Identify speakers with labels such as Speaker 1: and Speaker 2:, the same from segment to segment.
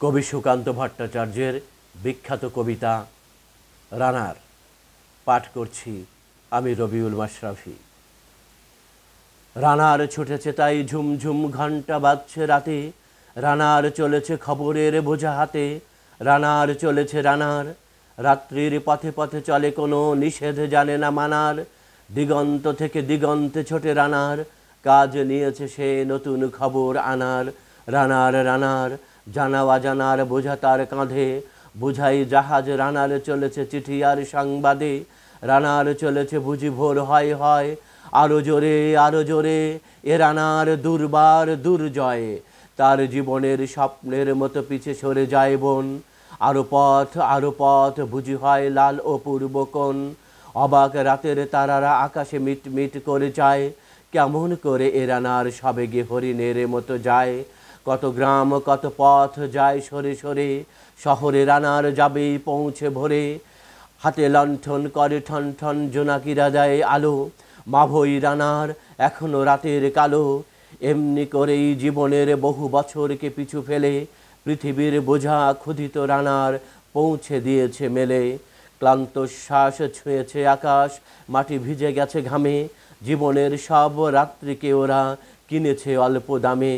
Speaker 1: কবি সুকান্ত ভট্টাচার্যের বিখ্যাত কবিতা রানার পাঠ করছি আমি রবিউল মাশরাফি। রানার ছুটেছে তাই ঝুমঝুম ঘণ্টা বাজছে রাতে, রানার চলেছে খবরের বোঝা হাতে, রানার চলেছে রানার রাত্রির পথে পথে চলে কোনো নিষেধ জানে না মানার, দিগন্ত থেকে দিগন্তে ছোটে রানার, কাজ নিয়েছে সে নতুন খবর আনার। রানার রানার জানা অজানার বোঝা তার কাঁধে, বুঝাই জাহাজ রানার চলেছে চিঠি আর সংবাদে, রানার চলেছে বুঝি ভোর হয় হয় আরো জোরে এ রানার দুর্বার দুর্জয়, তার জীবনের স্বপ্নের মতো পিছে সরে যায় বন, আরো পথ বুঝি হয় লাল ও পূর্ব কোণ, অবাক রাতের তারারা আকাশে মিটমিট করে যায়, কেমন করে এ রানার সবেগে হরিণের মতো যায়, কত গ্রাম কত পথ যায় সরে সরে, শহরে রানার যাবেই পৌঁছে ভোরে, হাতে লণ্ঠন করে ঠন ঠন জোনাকিরা দেয় আলো, মাভই রানার এখনো রাতের কালো, এমনি করেই জীবনের বহু বছরকে পিছু ফেলে, পৃথিবীর বোঝা ক্ষুধিত রানার পৌঁছে দিয়েছে মেলে, ক্লান্ত শ্বাস ছুঁয়েছে আকাশ, মাটি ভিজে গেছে ঘামে, জীবনের সব রাত্রিকে ওরা কিনেছে অল্প দামে,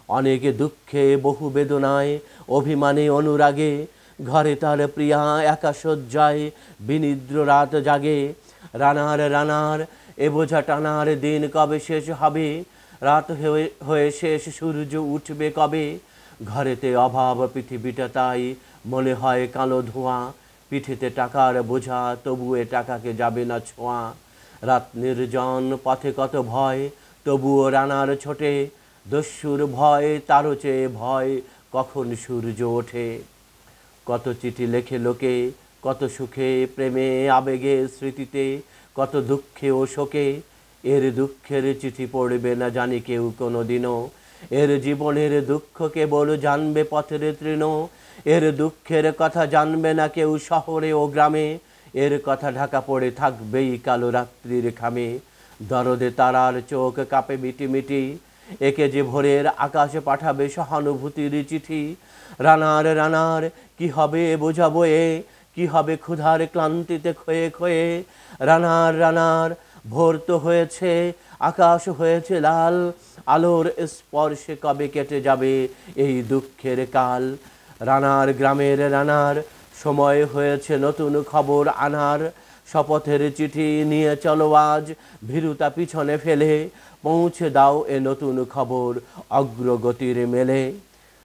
Speaker 1: অনেক দুঃখে বহু বেদনায় অভিমানে অনুরাগে, ঘরে তার প্রিয়া একা শয্যায় বিনিদ্র রাত জাগে, রানার রানার এ বোঝা টানার দিন কবে শেষ হবে, রাত হয়ে শেষ সূর্য উঠবে কবে, ঘরেতে অভাব পৃথিবীটা তাই মনে হয় কালো ধোঁয়া, পিঠেতে টাকার বোঝা তবু এ টাকাকে যাবে না ছোঁয়া, রাত নির্জন পথে কত ভয় তবুও রানার ছোটে, দস্যুর ভয় তারও চেয়ে ভয় কখন সূর্য ওঠে, কত চিঠি লেখে লোকে কত সুখে প্রেমে আবেগে স্মৃতিতে, কত দুঃখে ও শোকে, এর দুঃখের চিঠি পড়বে না জানি কেউ কোনো দিনও, এর জীবনের দুঃখ কেবল জানবে পথের তৃণ, এর দুঃখের কথা জানবে না কেউ শহরে ও গ্রামে, এর কথা ঢাকা পড়ে থাকবেই কালো রাত্রির খামে, দরদে তারার চোখ কাঁপে মিটিমিটি, একে যে ভোরের আকাশে পাঠাবে সহানুভূতির চিঠি, রানার রানার কি হবে বোঝাবো এ, কি হবে ক্ষুধার ক্লান্তিতে ক্ষয়ে ক্ষয়ে, রানার রানার ভোর তো হয়েছে আকাশ হয়েছে লাল, আলোর স্পর্শে কবে কেটে যাবে এই দুঃখের কাল, রানার গ্রামের রানার সময় হয়েছে নতুন খবর আনার, শপথের চিঠি নিয়ে চলো আজ ভীরুতা পিছনে ফেলে, পৌঁছে দাও এ নতুন খবর অগ্রগতির মেলে।